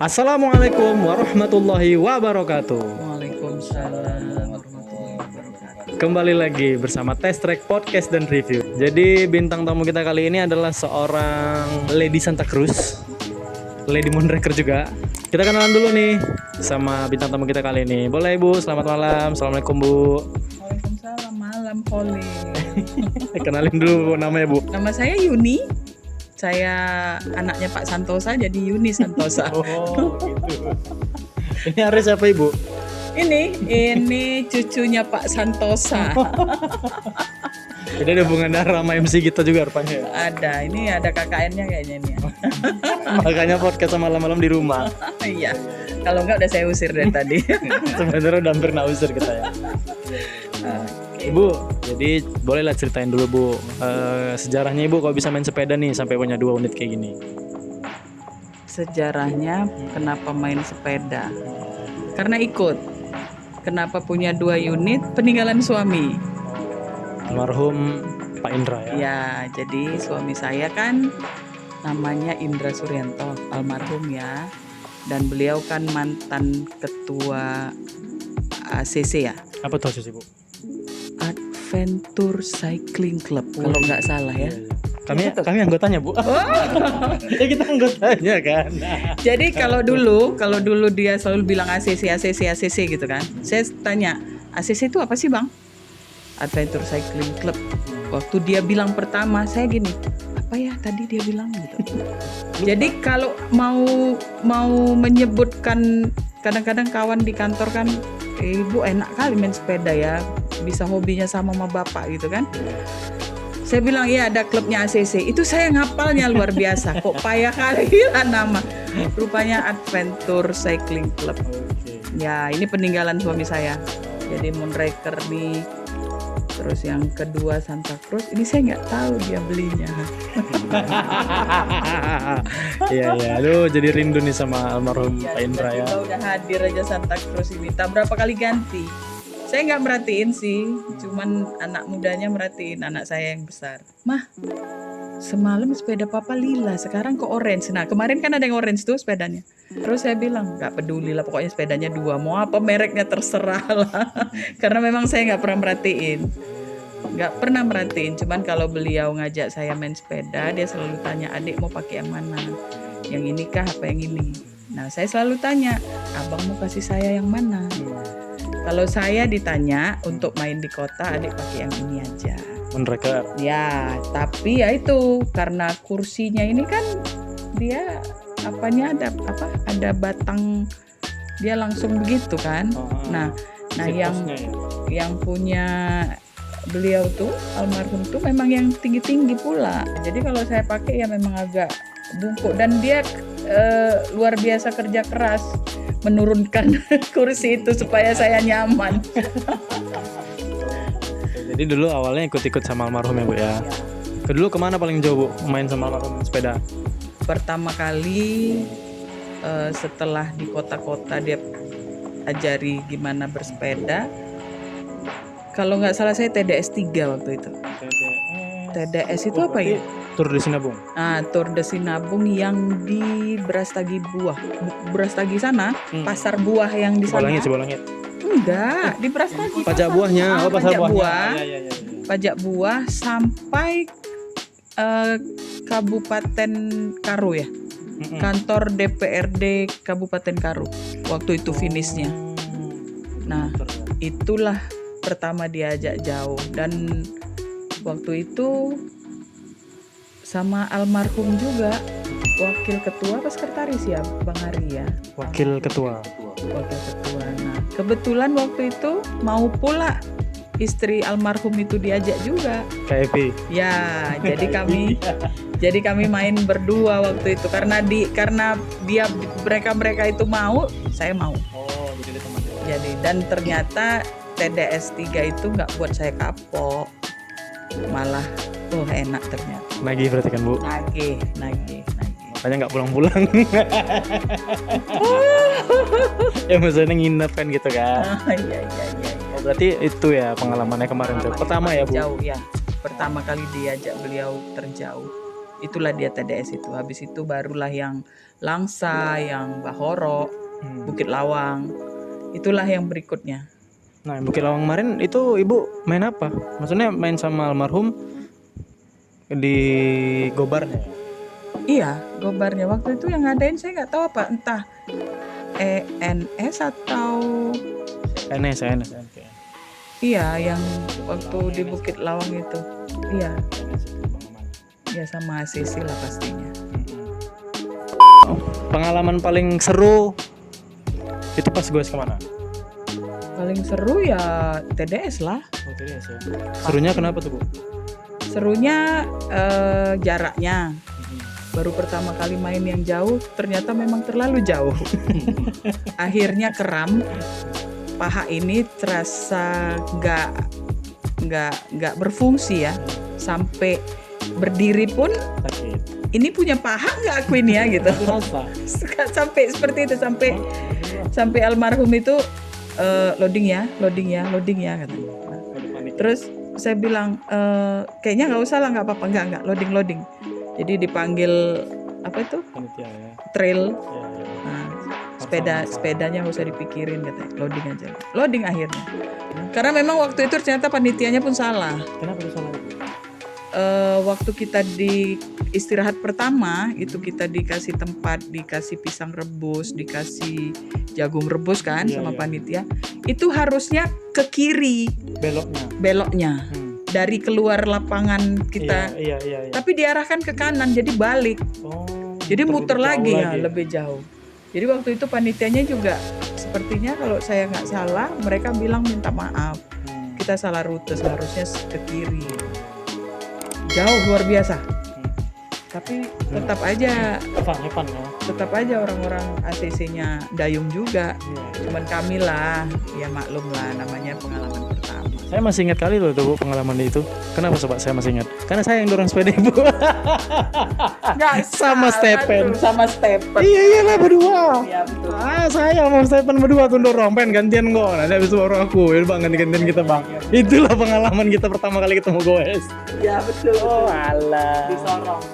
Assalamualaikum warahmatullahi wabarakatuh. Waalaikumsalam warahmatullahi wabarakatuh. Kembali lagi bersama Test Track Podcast dan Review. Jadi bintang tamu kita kali ini adalah seorang Lady Santa Cruz, Lady Moonraker juga. Kita kenalan dulu nih sama bintang tamu kita kali ini. Boleh Ibu, selamat malam. Assalamualaikum Bu. Waalaikumsalam, malam Holly. Kenalin dulu namanya Bu. Nama saya Yuni. Saya anaknya Pak Santosa, jadi Yuni Santosa. Oh gitu. Ini hari siapa Ibu? Ini cucunya Pak Santosa. Jadi ada hubungan darah sama MC kita juga rupanya. Ada, ini ada KKN-nya kayaknya ini. Makanya podcast malam-malam di rumah. Iya. Kalau enggak udah saya usir dari tadi. Sebenarnya udah hampir nausir kita ya. Ibu, jadi bolehlah ceritain dulu Bu, sejarahnya Ibu kok bisa main sepeda nih sampai punya 2 unit kayak gini. Sejarahnya kenapa main sepeda? Karena ikut. Kenapa punya 2 unit? Peninggalan suami. Almarhum Pak Indra ya. Ya, jadi suami saya kan namanya Indra Suryanto, almarhum ya. Dan beliau kan mantan ketua ACC ya. Apa tuh sih Bu? Adventure Cycling Club kalau nggak salah ya. Kami anggotanya Bu. Ya kita anggotanya kan. Jadi kalau dulu dia selalu bilang ACC gitu kan. Saya tanya, ACC itu apa sih Bang? Adventure Cycling Club. Waktu dia bilang pertama, saya gini, apa ya tadi dia bilang gitu. Jadi kalau mau menyebutkan, kadang-kadang kawan di kantor kan, Ibu enak kali main sepeda ya, bisa hobinya sama bapak gitu kan. Saya bilang iya ada klubnya ACC. Itu saya ngapalnya luar biasa. Kok payah kali lah nama. Rupanya Adventure Cycling Club. Ya ini peninggalan suami saya. Jadi Moonraker nih. Terus yang kedua Santa Cruz. Ini saya nggak tahu dia belinya. Iya. Aduh jadi rindu nih sama almarhum Pak Indra ya. Kita udah hadir aja Santa Cruz ini. Tak berapa kali ganti. Saya nggak merhatiin sih, cuman anak mudanya merhatiin, anak saya yang besar. Mah, semalam sepeda papa lila, sekarang kok orange. Nah kemarin kan ada yang orange tuh sepedanya. Terus saya bilang, nggak peduli lah, pokoknya sepedanya 2. Mau apa mereknya terserah lah. Karena memang saya nggak pernah merhatiin. Cuman kalau beliau ngajak saya main sepeda, dia selalu tanya, adik mau pakai yang mana? Yang ini kah apa yang ini? Nah saya selalu tanya, abang mau kasih saya yang mana? Kalau saya ditanya untuk main di kota, adik pakai yang ini aja. Moonraker. Ya, tapi ya itu karena kursinya ini kan dia ada batang, dia langsung begitu kan. Nah yang punya beliau tuh almarhum tuh memang yang tinggi-tinggi pula. Jadi kalau saya pakai ya memang agak bungkuk dan dia luar biasa kerja keras menurunkan kursi itu supaya saya nyaman. Jadi dulu awalnya ikut-ikut sama almarhum ya Bu ya. Kedulu kemana paling jauh Bu main sama almarhum sepeda? Pertama kali setelah di kota-kota dia ajari gimana bersepeda. Kalau nggak salah saya TDS 3 waktu itu. TDS itu apa ya? Tour de Sinabung. Tour de Sinabung yang di Brastagi Buah. Brastagi sana, pasar buah yang di sana. Cibolangit. Enggak, di Brastagi. Pajak buahnya, pasar buahnya. Buah. Iya. Pajak buah sampai Kabupaten Karo ya. Kantor DPRD Kabupaten Karo. Waktu itu finishnya. Nah, itulah pertama diajak jauh dan waktu itu sama almarhum juga wakil ketua apa sekretaris ya Bang Hari ya? Wakil ketua. Nah, kebetulan waktu itu mau pula istri almarhum itu diajak juga. KFP. Ya, jadi kami main berdua waktu itu karena mereka itu mau, saya mau. Oh, jadi teman. Jadi dan ternyata TDS 3 itu nggak buat saya kapok. Malah enak ternyata. Nagih berarti kan Bu? Nagih. Makanya nggak pulang-pulang. Ya maksudnya nginep kan gitu kan. Iya. Oh, berarti itu ya pengalamannya kemarin tuh. Pertama ya Bu? Jauh ya. pertama kali diajak beliau terjauh. Itulah dia TDS itu. Habis itu barulah yang Langsa, yang Bahoro, Bukit Lawang. Itulah yang berikutnya. Nah, Bukit Lawang kemarin itu ibu main apa? Maksudnya main sama almarhum di gobarnya? Iya, gobarnya waktu itu yang ngadain saya nggak tahu apa, entah ENS atau NS. Okay. iya yang waktu di Bukit Lawang itu. Iya, ya sama ACC lah pastinya. Pengalaman paling seru itu pas gue kemana? Paling seru ya TDS lah. Oh, TDS ya. Serunya kenapa tuh, Bu? Serunya jaraknya. Baru pertama kali main yang jauh, ternyata memang terlalu jauh. Akhirnya kram. Paha ini terasa nggak berfungsi ya. Sampai berdiri pun Sakit. ini punya paha nggak aku ini ya gitu. Sampai seperti itu, sampai almarhum itu loading ya katanya. Terus saya bilang kayaknya nggak usah lah, nggak apa-apa, nggak loading. Jadi dipanggil apa itu Panitia ya. trail. Ya. Nah, sepedanya nggak usah dipikirin katanya, loading akhirnya. Karena memang waktu itu ternyata panitianya pun salah. Kenapa itu salah? Waktu kita di istirahat pertama itu kita dikasih tempat, dikasih pisang rebus, dikasih jagung rebus kan sama panitia. Itu harusnya ke kiri beloknya. Dari keluar lapangan kita. Iya. Tapi diarahkan ke kanan, jadi balik. Oh. Jadi muter lagi ya, lagi. lebih jauh. Jadi waktu itu panitianya juga sepertinya kalau saya nggak salah, mereka bilang minta maaf. Kita salah rute, seharusnya ke kiri. Jauh luar biasa. Tapi tetap aja Evan ya. tetap aja orang-orang ACC-nya dayung juga. Cuman kami lah, ya maklum lah, namanya pengalaman pertama. Saya masih ingat kali loh tuh, Bu, pengalaman itu. Kenapa sobat saya masih ingat? Karena saya yang dorong sepeda ibu. Nggak Sama salah Stephen. tuh, sama Stephen. Iyalah berdua. Iya betul. Saya sama Stephen berdua tuh dorong, pengen gantian gue. Nanti habis itu baru aku, ya bang ganti-gantian kita bang. Itulah pengalaman kita pertama kali ketemu goes. Ya betul. Oh alah. Disorong.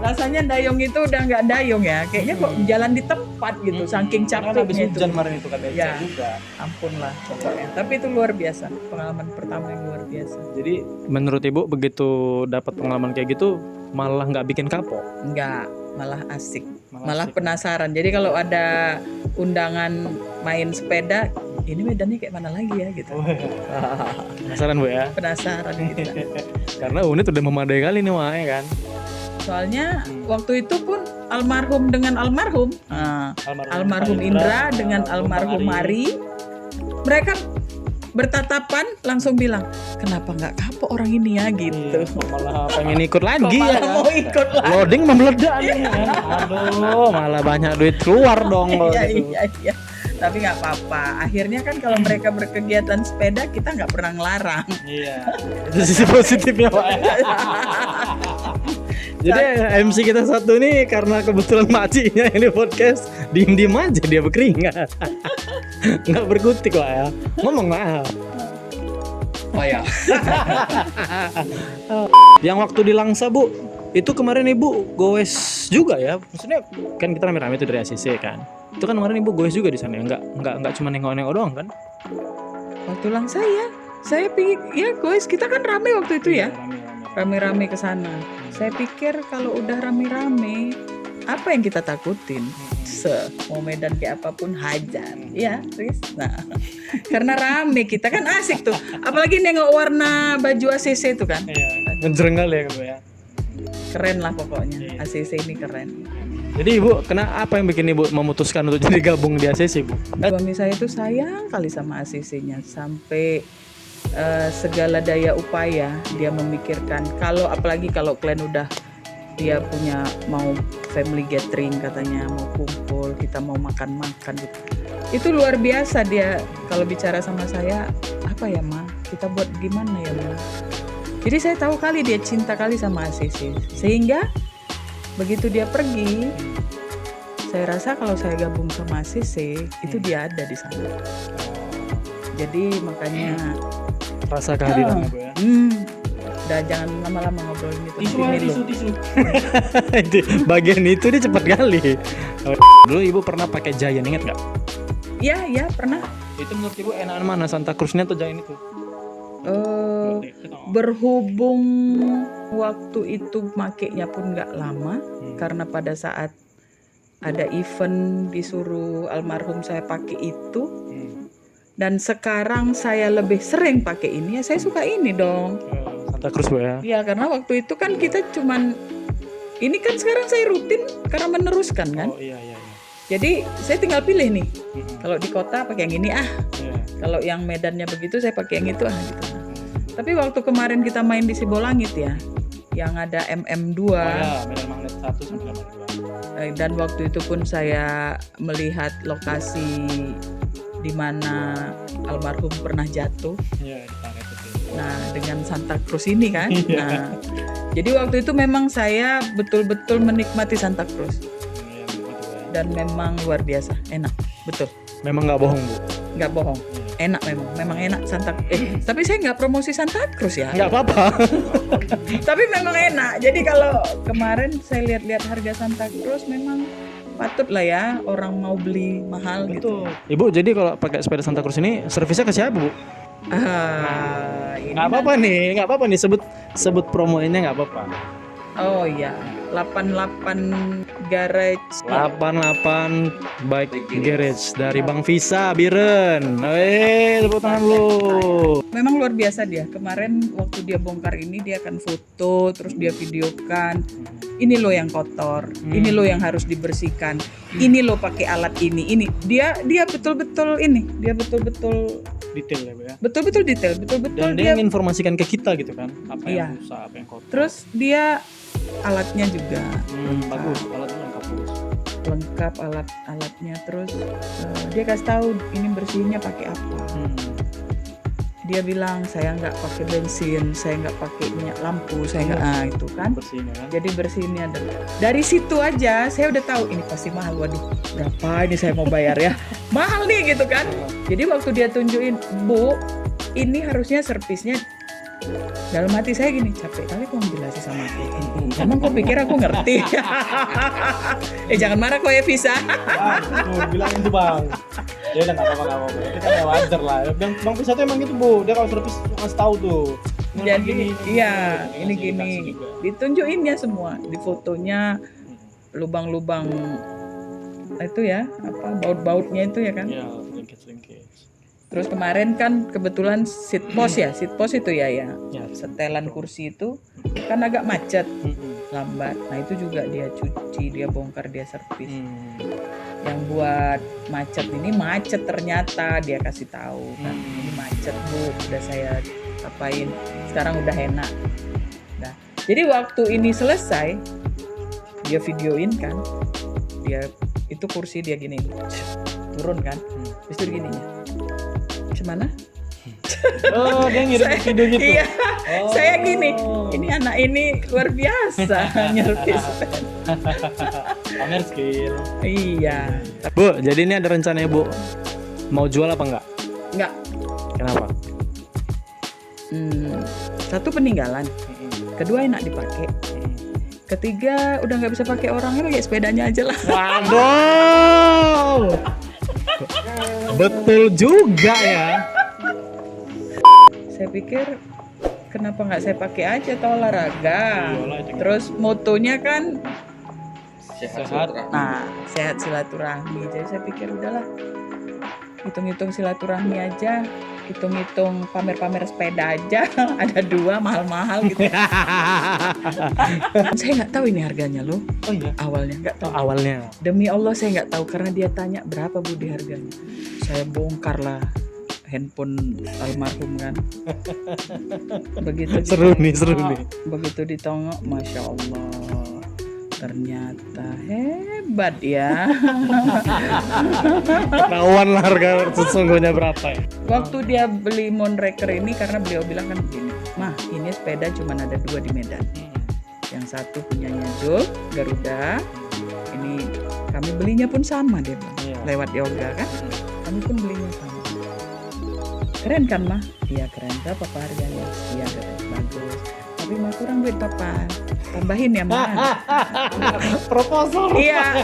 Rasanya dayung itu udah nggak dayung ya, kayaknya kok jalan di tempat gitu, saking capeknya itu. kemarin itu katanya Ya. juga. Ampun lah pokoknya. Tapi itu luar biasa, pengalaman pertama yang luar biasa. Jadi menurut ibu begitu dapat pengalaman kayak gitu malah nggak bikin kapok? Enggak, malah asik, Malah malah asik. penasaran. Jadi kalau ada undangan main sepeda, ini medannya kayak mana lagi ya gitu. Penasaran Bu ya? Penasaran gitu. Karena unit udah memadai kali nih Wak, ya kan? Soalnya waktu itu pun almarhum dengan almarhum, almarhum Indra dengan almarhum Mari, mereka bertatapan langsung bilang, kenapa nggak kapok orang ini ya gitu. Malah pengen ikut lagi ya. Mau ikut lagi. Loading membeledak nih kan. Aduh, malah banyak duit keluar dong kalau gitu. Iya. Tapi nggak apa-apa. Akhirnya kan kalau mereka berkegiatan sepeda, kita nggak pernah ngelarang. Iya. Itu sisi positifnya Pak. Jadi MC kita satu nih karena kebetulan makciknya ini podcast diem-diem aja dia berkeringat. Nggak berkutik lah ya. Ngomong maaf. Oh ya. Yang waktu di Langsa Bu, itu kemarin Ibu goes juga ya? Maksudnya kan kita rame-rame itu dari ACC kan. Itu kan kemarin Ibu goes juga di sana ya? Nggak cuma nengok-nengok doang kan? Waktu lang saya pikir ya guys, kita kan rame waktu itu ya. Rame-rame ke sana. Saya pikir kalau udah rame-rame, apa yang kita takutin? Mau medan kayak apapun hajar, ya, Riz. Nah, karena rame kita kan asik tuh. Apalagi nengok warna baju ACC itu kan. Iya, ngejreng kali ya Bu ya. Keren lah pokoknya. ACC ini keren. Jadi Ibu, apa yang bikin Ibu memutuskan untuk jadi gabung di ACC Bu? Suami saya itu sayang kali sama ACC-nya sampai segala daya upaya dia memikirkan. Apalagi kalau klien udah dia punya mau family gathering katanya, mau kumpul, kita mau makan-makan gitu. Itu luar biasa dia kalau bicara sama saya, apa ya Ma, kita buat gimana ya Ma. Jadi saya tahu kali dia cinta kali sama ACC. Sehingga begitu dia pergi, saya rasa kalau saya gabung sama ACC, itu dia ada di sana. Jadi makanya Rasa kehadirannya Bu ya. Udah jangan lama-lama ngobrolin itu. Tisu, nanti ngilu. tisu. Itu, bagian itu dia cepat kali. Dulu ibu pernah pakai Giant, inget nggak? Iya pernah. Itu menurut ibu enakan mana, Santa Cruz-nya atau Giant itu? Berhubung waktu itu makainya pun nggak lama, karena pada saat ada event disuruh almarhum saya pakai itu, dan sekarang saya lebih sering pakai ini, ya saya suka ini dong. Santa Cruz Bu ya. Ya karena waktu itu kan kita cuman ini kan, sekarang saya rutin karena meneruskan kan. Oh iya. Jadi saya tinggal pilih nih. Kalau di kota pakai yang ini Iya. Kalau yang medannya begitu saya pakai yang itu gitu. Tapi waktu kemarin kita main di Sibolangit ya, yang ada MM2. Medan magnet 1 sampai magnet 2. Dan waktu itu pun saya melihat lokasi di mana almarhum pernah jatuh. Iya, di Paret itu. Nah, dengan Santa Cruz ini kan. Nah, jadi waktu itu memang saya betul-betul menikmati Santa Cruz. Iya, betul ya. Dan memang luar biasa, enak, betul, Memang nggak bohong Bu. nggak bohong, enak memang enak Santa. Tapi saya nggak promosi Santa Cruz ya. Nggak apa-apa. Tapi memang enak. Jadi kalau kemarin saya lihat-lihat harga Santa Cruz, memang patut lah ya orang mau beli mahal gitu. Ibu, jadi kalau pakai sepeda Santa Cruz ini servisnya ke siapa Bu? Ini Nggak apa-apa nih sebut promonya nggak apa-apa. Oh iya, 88 Garage. 88 Bike Garage dari Bang Visa Biren. Tepuk tangan lu. Memang luar biasa dia. Kemarin waktu dia bongkar ini, dia akan foto, terus dia videokan. Ini loh yang kotor, ini loh yang harus dibersihkan. Ini loh pakai alat ini. Dia betul-betul ini. Dia betul-betul Detail ya Bu ya. betul-betul detail, betul-betul Dan dia menginformasikan ke kita gitu kan, apa Iya. yang rusak, apa yang kotor. Terus dia alatnya juga Bagus, alatnya lengkap bagus. lengkap, alatnya. Terus dia kasih tahu ini bersihnya pakai apa. Dia bilang saya nggak pakai bensin, saya nggak pakai minyak lampu, saya nggak itu kan. Bersihnya kan. Jadi bersihnya dari situ aja saya udah tahu ini pasti mahal. Waduh, berapa ini saya mau bayar ya? Mahal nih gitu kan. Jadi waktu dia tunjukin, Bu, ini harusnya servisnya. Dalam hati saya gini, capek kali kok jelasin sama aku. Emang kok pikir aku ngerti? Jangan marah kok ya Visa. Bilangin tuh Bang. Ya udah nggak apa-apa. Itu kan ya wajar lah. Bang Visa tuh emang gitu Bu. Dia kalau servis ngasih tahu tuh. Jadi iya, ini gini. Ditunjukin ya semua, di fotonya lubang-lubang itu ya, apa baut-bautnya itu ya kan. Ya, linkage. Terus kemarin kan kebetulan seat post itu ya. Ya. Setelan kursi itu kan agak macet, lambat. Nah itu juga dia cuci, dia bongkar, dia servis. Yang buat macet ini macet ternyata dia kasih tahu kan, ini macet Bu, udah saya apain, sekarang udah enak. Nah, jadi waktu ini selesai dia videoin kan, dia itu kursi dia gini turun kan, terus itu gini gimana? Oh, dia ngirim video gitu. Iya, saya gini, ini anak ini luar biasa nyervis. Pamer skill. Iya. Bu, jadi ini ada rencana Bu mau jual apa enggak? Enggak. Kenapa? Satu peninggalan, kedua enak dipakai, ketiga udah nggak bisa pakai orangnya, pakai sepedanya aja lah. Waduh. Betul juga ya. Saya pikir kenapa nggak saya pakai aja atau olahraga. Terus motonya kan Sehat. nah sehat silaturahmi. Jadi saya pikir udahlah, hitung-hitung silaturahmi aja, hitung-hitung pamer-pamer sepeda aja. Ada 2 mahal-mahal gitu. Saya nggak tahu ini harganya loh. Oh iya. Awalnya nggak tahu. Awalnya. Demi Allah saya nggak tahu, karena dia tanya berapa Bu di harganya. Saya bongkar lah handphone almarhum kan. Begitu Seru nih. Begitu ditongok, Masya Allah, ternyata hebat ya. Ketahuan lah harga sesungguhnya berapa ya. Waktu dia beli Moonraker ini, karena beliau bilang kan begini, Mah ini sepeda cuma ada 2 di Medan. Yang satu punyanya Jul, Garuda. Ini kami belinya pun sama dia bilang. Iya. Lewat yoga kan. Kami pun belinya sama. Keren kan Mah? Iya keren. Berapa harganya? Iya keren. Bagus. tapi mau kurang duit papa, tambahin ya Ma. Proposal. Iya,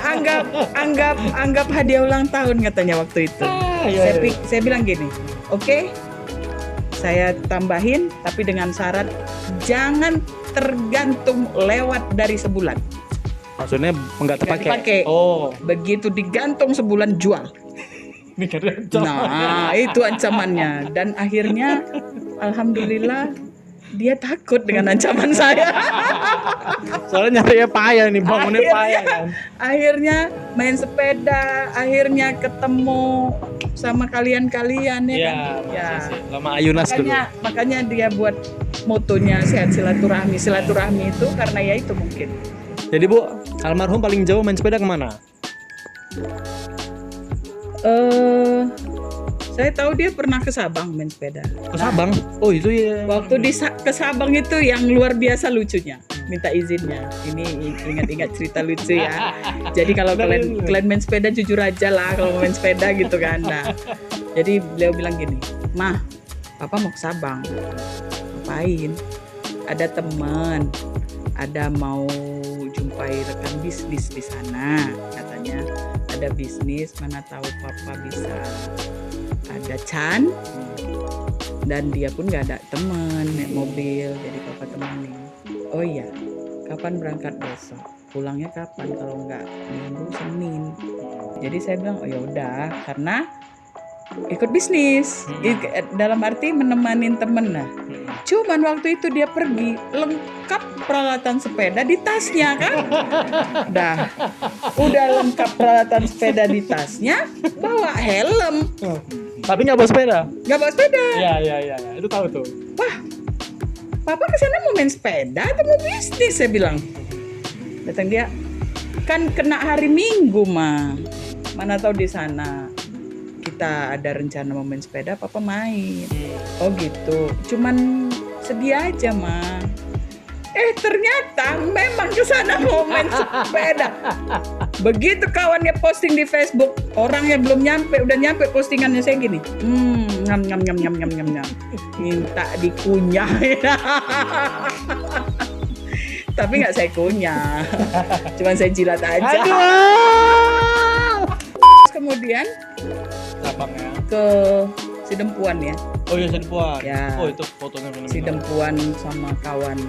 anggap hadiah ulang tahun katanya waktu itu. Saya bilang gini, oke, saya tambahin tapi dengan syarat jangan tergantung lewat dari sebulan. Maksudnya nggak terpakai. Dipakai. Oh, Begitu digantung sebulan jual. ini kan ancaman. Nah, itu ancamannya. Dan akhirnya alhamdulillah dia takut dengan ancaman saya. Soalnya nyarinya payah nih, bangunnya payah kan. Akhirnya main sepeda, akhirnya ketemu sama kalian-kalian ya kan. Ya. Lama Ayunas dulu. Makanya dia buat motonya sehat silaturahmi. Silaturahmi itu karena ya itu mungkin. Jadi Bu, almarhum paling jauh main sepeda kemana? Saya tahu dia pernah ke Sabang main sepeda. Ke Sabang? Oh itu ya. Waktu ke Sabang itu yang luar biasa lucunya. Minta izinnya. Ini ingat-ingat cerita lucu ya. Jadi kalau kalian main sepeda jujur aja lah kalau main sepeda gitu kan. Nah, jadi beliau bilang gini, "Mah, Papa mau ke Sabang. Ngapain? Ada teman, ada mau jumpai rekan bisnis di sana katanya. Ada bisnis, mana tahu Papa bisa ada Chan dan dia pun nggak ada teman naik mobil, jadi Papa temenin. Oh iya, kapan berangkat besok? Pulangnya kapan? Kalau nggak Minggu, Senin. Jadi saya bilang oh ya udah, karena ikut bisnis dalam arti menemanin temen. Nah, cuman waktu itu dia pergi lengkap peralatan sepeda di tasnya kan. Udah lengkap peralatan sepeda di tasnya, bawa helm. Tapi nggak bawa sepeda? Nggak bawa sepeda. Iya, itu tahu tuh. Wah, Papa kesana mau main sepeda atau mau bisnis? Saya bilang. Datang dia, kan kena hari Minggu mah. Mana tahu di sana kita ada rencana mau main sepeda, Papa main. Oh gitu, cuman sedia aja mah. Ternyata memang kesana mau main sepeda. Begitu kawannya posting di Facebook, orangnya belum nyampe, udah nyampe postingannya saya gini. Ngam. Minta dikunyah. Tapi nggak saya kunyah, cuman saya jilat aja. Kemudian Sabangnya ke Sidempuan ya. Oh iya Sidempuan. Ya. Oh itu fotonya benar. Sidempuan sama kawan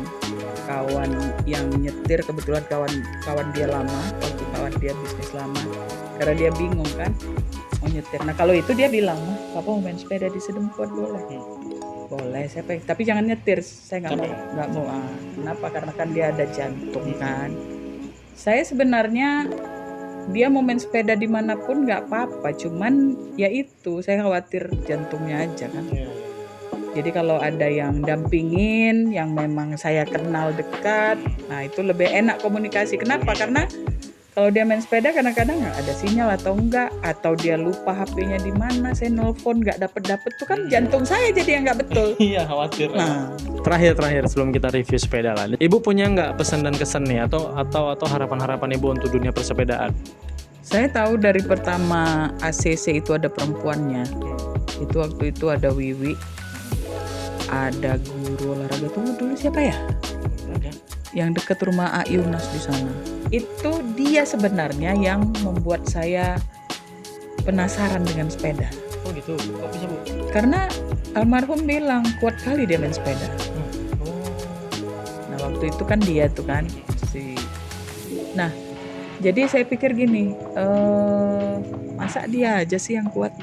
yang nyetir, kebetulan kawan dia lama, waktu kawan dia bisnis lama. Karena dia bingung kan mau nyetir. Nah kalau itu dia bilang, Papa mau main sepeda di Sidempuan boleh. Boleh, saya pengen, tapi jangan nyetir. Saya nggak mau. Kenapa? Karena kan dia ada jantung kan. Saya sebenarnya dia mau main sepeda dimanapun nggak apa-apa, cuman ya itu saya khawatir jantungnya aja kan. Jadi kalau ada yang dampingin, yang memang saya kenal dekat, nah itu lebih enak komunikasi. Kenapa? Karena kalau dia main sepeda kadang-kadang nggak ada sinyal atau enggak, atau dia lupa HP-nya di mana, saya nelpon nggak dapet tuh kan jantung saya jadi yang nggak betul. Iya khawatir. Nah, terakhir sebelum kita review sepeda lah, Ibu punya nggak pesan dan kesan nih atau harapan Ibu untuk dunia persepedaan? saya tahu dari pertama ACC itu ada perempuannya. Itu waktu itu ada Wiwi, ada guru olahraga tuh dulu siapa ya? Yang dekat rumah Ayunas di sana. Itu dia sebenarnya yang membuat saya penasaran dengan sepeda. Oh gitu, kok bisa Bu? Karena almarhum bilang kuat kali dia main sepeda. Nah waktu itu kan dia tuh kan Nah jadi saya pikir gini, masa dia aja sih yang kuat?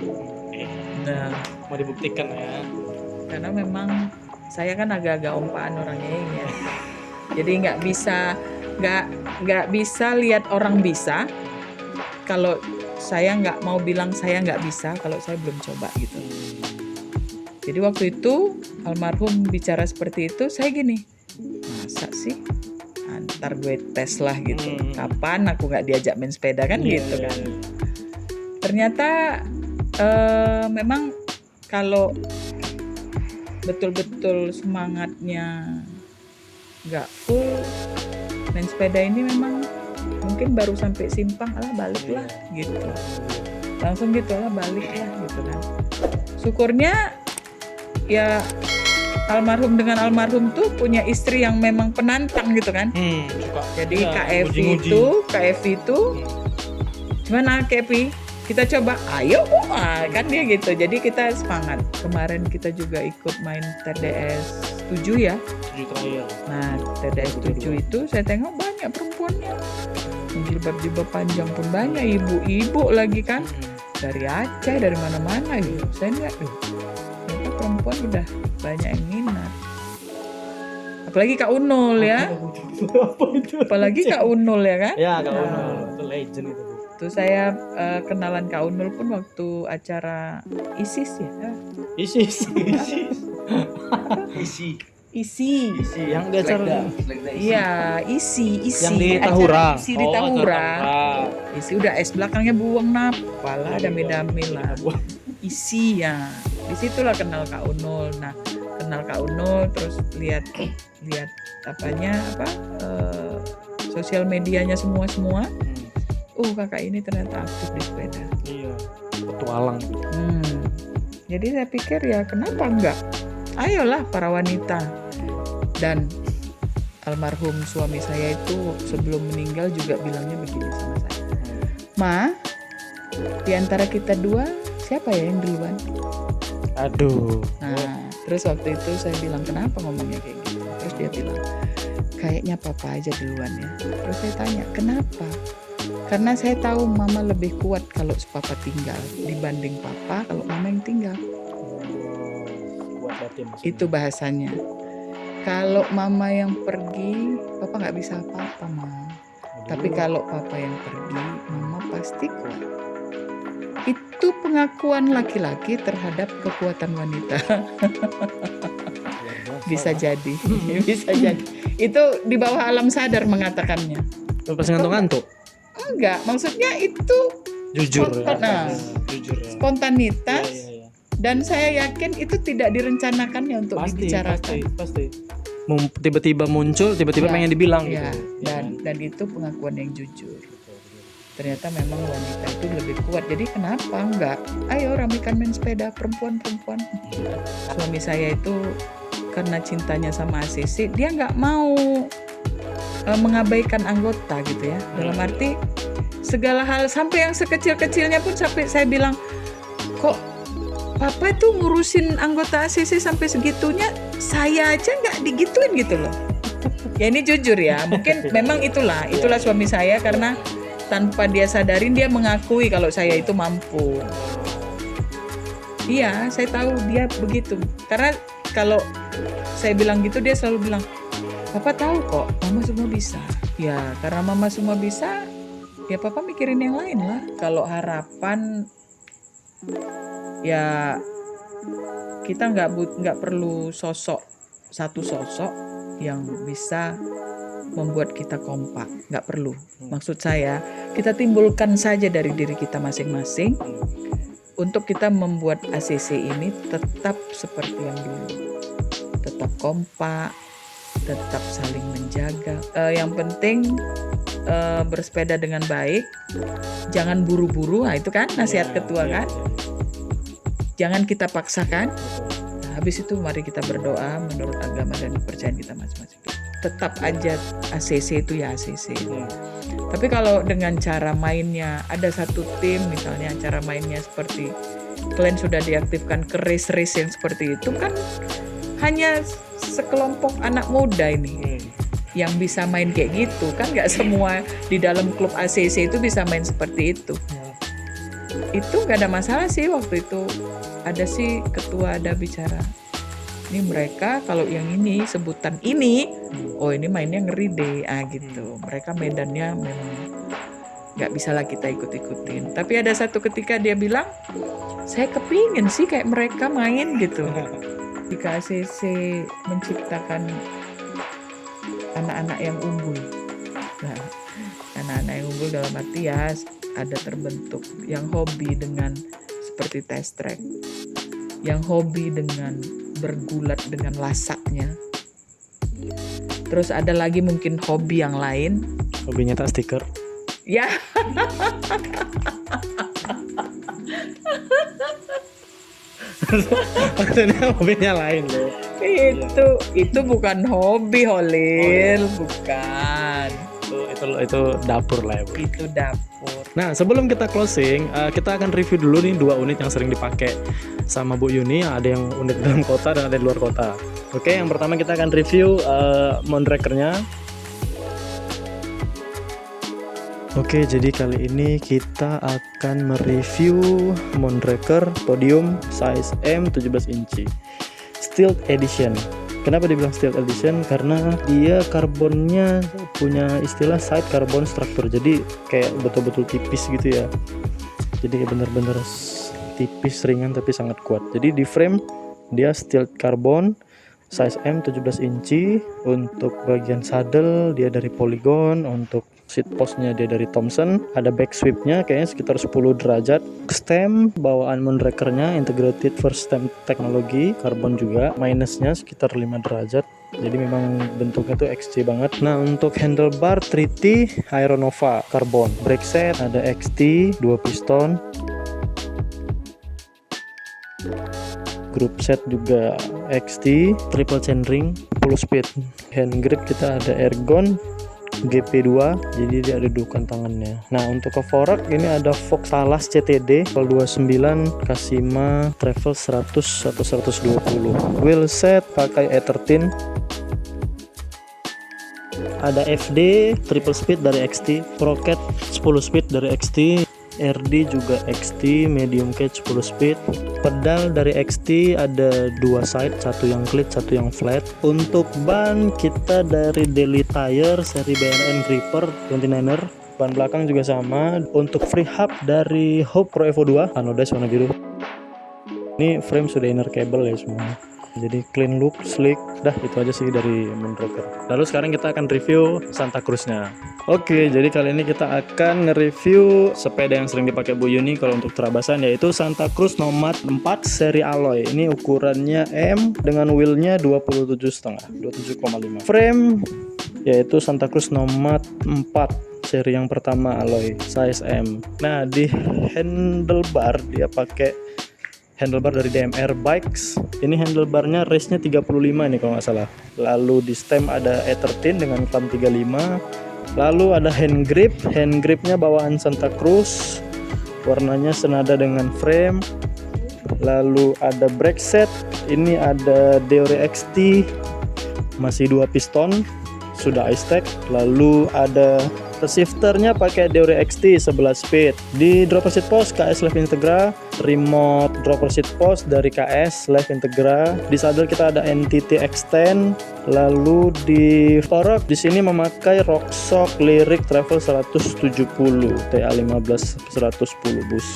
Nah mau dibuktikan ya. Karena memang saya kan agak-agak ompaan orangnya ya. Jadi nggak bisa lihat orang bisa kalau saya nggak mau bilang saya nggak bisa kalau saya belum coba gitu. Jadi waktu itu almarhum bicara seperti itu, saya gini, masa sih? Ntar gue tes lah gitu. Kapan aku nggak diajak main sepeda kan gitu kan? Ternyata memang kalau betul-betul semangatnya nggak full main sepeda ini memang mungkin baru sampai simpang baliklah gitu, langsung gitu baliklah gitu kan. Syukurnya ya almarhum dengan almarhum tuh punya istri yang memang penantang gitu kan. Suka. Jadi Ya, Kak Evi nguji-nguji. itu gimana Kak Evi? Kita coba, ayo kan dia gitu. Jadi kita semangat. Kemarin kita juga ikut main TDS 7 ya. 7 terakhir. Nah TDS 7 itu saya tengok banyak perempuannya. Yang jilbab-jilbab panjang pun banyak, ibu-ibu lagi kan. Dari Aceh, dari mana-mana gitu. Saya lihat ternyata perempuan udah banyak yang minat. Apalagi Kak Unul ya. Apa itu? Apalagi Kak Unul ya kan. Ya, Kak Unul. Itu legend itu. Tuh saya kenalan Kak Unul pun waktu acara ISIS ya. Isi. Yang di acara Iya, isi. yang di Acara Tahura. Isi di Tahura. Isi udah es belakangnya buang napa lah, dami-dami lah. Isi ya. Disitulah kenal Kak Unul. Nah, kenal Kak Unul terus lihat sosial medianya semua. Kakak ini ternyata aktif di sepeda. Iya. Petualang. Jadi saya pikir ya kenapa enggak? Ayolah para wanita. Dan almarhum suami saya itu sebelum meninggal juga bilangnya begini sama saya. Ma, di antara kita dua siapa ya yang duluan? Aduh. Nah, terus waktu itu saya bilang kenapa ngomongnya kayak gitu? Terus dia bilang kayaknya papa aja duluan ya. Terus saya tanya kenapa? Karena saya tahu mama lebih kuat kalau papa tinggal dibanding papa kalau mama yang tinggal. Buat batin. Itu bahasanya. Kalau mama yang pergi, papa nggak bisa apa-apa, Ma. Tapi kalau papa yang pergi, mama pasti kuat. Itu pengakuan laki-laki terhadap kekuatan wanita. Bisa jadi. Itu di bawah alam sadar mengatakannya. Lu pas ngantuk-ngantuk? Enggak, maksudnya itu Jujur spontan, Jujur ya. spontanitas. Iya. Dan saya yakin itu tidak direncanakannya untuk dibicarakan. Pasti. Tiba-tiba muncul, tiba-tiba pengen dibilang Ya, gitu. dan itu pengakuan yang jujur. Ternyata memang wanita itu lebih kuat. Jadi kenapa enggak? Ayo ramekan main sepeda perempuan-perempuan. Suami saya itu karena cintanya sama ACC, dia nggak mau mengabaikan anggota gitu ya. Dalam arti segala hal sampai yang sekecil-kecilnya pun sampai saya bilang kok papa tuh ngurusin anggota ACC sampai segitunya, saya aja nggak digituin gitu loh. Ya ini jujur ya, mungkin memang itulah suami saya karena tanpa dia sadarin dia mengakui kalau saya itu mampu. Iya, saya tahu dia begitu. Karena kalau saya bilang gitu dia selalu bilang, papa tahu kok, mama semua bisa. Ya, karena mama semua bisa, ya papa mikirin yang lain lah. Kalau harapan, ya kita nggak perlu satu sosok yang bisa membuat kita kompak, nggak perlu. Maksud saya, kita timbulkan saja dari diri kita masing-masing untuk kita membuat ACC ini tetap seperti yang dulu, tetap kompak, tetap saling menjaga. Yang penting bersepeda dengan baik, jangan buru-buru. Nah, itu kan nasihat ketua kan. Jangan kita paksakan. Nah, habis itu mari kita berdoa menurut agama dan kepercayaan kita masing-masing. Tetap aja ACC itu ya ACC. Tapi kalau dengan cara mainnya ada satu tim misalnya cara mainnya seperti kalian sudah diaktifkan ke race-race yang seperti itu kan hanya sekelompok anak muda ini yang bisa main kayak gitu kan, nggak semua di dalam klub ACC itu bisa main seperti itu. Itu nggak ada masalah sih. Waktu itu ada sih ketua ada bicara, ini mereka kalau yang ini sebutan ini, oh ini mainnya ngeri deh, gitu. Mereka medannya memang nggak bisa lah kita ikut-ikutin. Tapi ada satu ketika dia bilang, saya kepingin sih kayak mereka main gitu. Jika ACC menciptakan anak-anak yang unggul, nah, anak-anak yang unggul dalam arti ya ada terbentuk yang hobi dengan seperti test track, yang hobi dengan bergulat dengan lasaknya. Terus ada lagi mungkin hobi yang lain. Hobinya tak stiker. Ya. Maksudnya hobinya lain loh. Itu bukan hobi, Holil, bukan. Itu dapur lah ya, Bu. Itu dapur. Nah, sebelum kita closing, kita akan review dulu nih 2 unit yang sering dipakai sama Bu Yuni. Ada yang unit dalam kota dan ada di luar kota. Oke, yang pertama kita akan review Moonraker-nya. Oke, jadi kali ini kita akan mereview Moonraker Podium size M 17 inci Stealth Edition. Kenapa dibilang Stealth Edition? Karena dia karbonnya punya istilah side carbon structure, jadi kayak betul-betul tipis gitu ya. Jadi bener-bener tipis, ringan tapi sangat kuat. Jadi di frame dia stealth carbon size M 17 inci. Untuk bagian saddle dia dari Polygon, untuk seat postnya dia dari Thomson, ada back sweepnya kayaknya sekitar 10 derajat. Stem bawaan Moonraker-nya integrated first stem teknologi, karbon juga, minusnya sekitar 5 derajat. Jadi memang bentuknya tuh XC banget. Nah, untuk handlebar 3T Aeronova karbon, brake set ada XT 2 piston, group set juga XT, triple chainring, 10 speed. Hand grip kita ada Ergon GP2, jadi dia ada dudukan tangannya. Nah, untuk ke fork ini ada Fox Talas CTD 29 Kasima Travel 100 atau 120. Wheel set pakai E13. Ada FD triple speed dari XT, Procat 10 speed dari XT, RD juga XT medium cage 10 speed. Pedal dari XT ada 2 side, satu yang cleat, satu yang flat. Untuk ban kita dari Daily Tire seri BNN Gripper 29er, ban belakang juga sama. Untuk free hub dari Hope Pro Evo 2 anodize warna biru. Ini frame sudah inner cable ya semuanya, jadi clean look, sleek. Dah itu aja sih dari Moonraker. Lalu sekarang kita akan review Santa Cruz-nya. Oke, jadi kali ini kita akan nge-review sepeda yang sering dipakai Bu Yuni kalau untuk terabasan, yaitu Santa Cruz Nomad 4 seri alloy. Ini ukurannya M dengan wheelnya 27,5, 27,5. Frame yaitu Santa Cruz Nomad 4 seri yang pertama alloy size M. Nah, di handlebar dia pakai handlebar dari DMR Bikes. Ini handlebarnya race-nya 35 nih kalau nggak salah. Lalu di stem ada E13 dengan clamp 35. Lalu ada hand gripnya bawaan Santa Cruz, warnanya senada dengan frame. Lalu ada brake set, ini ada Deore XT, masih 2 piston, sudah ice-tech. Lalu ada shifternya pakai Deore XT 11 speed. Di dropper seat post KS Live Integra, remote dropper seat post dari KS Live Integra. Di saddle kita ada NTT X10. Lalu di fork di sini memakai Rockshox Lyric Travel 170 TA15 110 bus.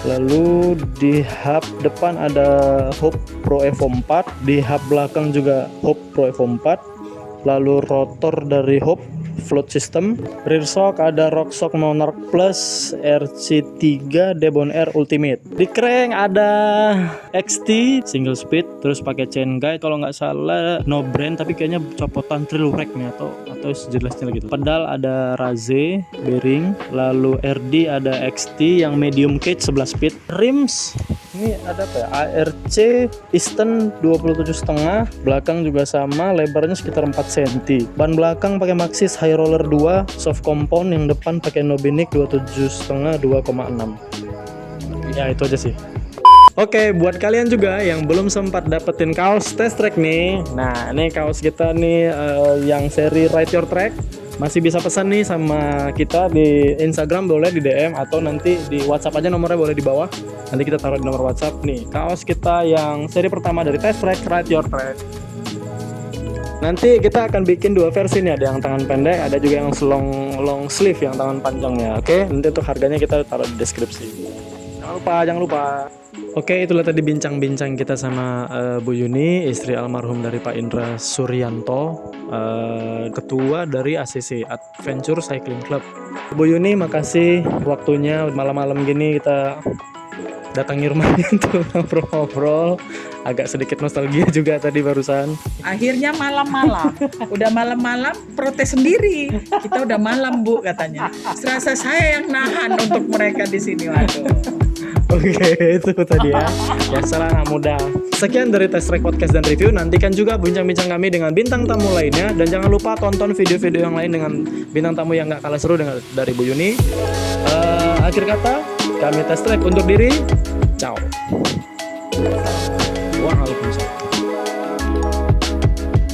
Lalu di hub depan ada Hope Pro Evo 4, di hub belakang juga Hope Pro Evo 4. Lalu rotor dari Hope float system. Rear shock ada Rockshox Monarch Plus RC3 Debonair Ultimate. Di crank ada XT single speed, terus pakai chain guide kalau nggak salah, no brand tapi kayaknya copotan trail rack nih atau sejelasnya gitu. Pedal ada Raze bearing. Lalu RD ada XT yang medium cage 11 speed. Rims ini ada apa ya, ARC Easton 27,5, belakang juga sama, lebarnya sekitar 4 cm. Ban belakang pakai Maxxis High Roller 2 soft compound, yang depan pakai Nobinic 27,5 2,6. Ya itu aja sih. Oke, buat kalian juga yang belum sempat dapetin kaos test track nih, nah ini kaos kita nih yang seri Ride Your Track. Masih bisa pesan nih sama kita di Instagram, boleh di DM atau nanti di WhatsApp aja, nomornya boleh di bawah. Nanti kita taruh di nomor WhatsApp nih. Kaos kita yang seri pertama dari Test Track Ride Your Track. Nanti kita akan bikin 2 versi nih, ada yang tangan pendek, ada juga yang long sleeve yang tangan panjangnya. Oke, nanti untuk harganya kita taruh di deskripsi. Jangan lupa. Oke, itulah tadi bincang-bincang kita sama Bu Yuni, istri almarhum dari Pak Indra Suryanto, ketua dari ACC Adventure Cycling Club. Bu Yuni, makasih waktunya malam-malam gini kita datangi rumahnya untuk ngobrol-ngobrol. Agak sedikit nostalgia juga tadi barusan. Akhirnya malam-malam, udah malam-malam protes sendiri. Kita udah malam Bu katanya. Serasa saya yang nahan untuk mereka di sini, waduh. Oke, itu tadi ya. Biasalah anak muda. Sekian dari Test Track Podcast dan Review. Nantikan juga bincang-bincang kami dengan bintang tamu lainnya. Dan jangan lupa tonton video-video yang lain dengan bintang tamu yang gak kalah seru dengan dari Bu Yuni. Akhir kata, kami Test Track untuk diri. Ciao. Waalaikumsalam.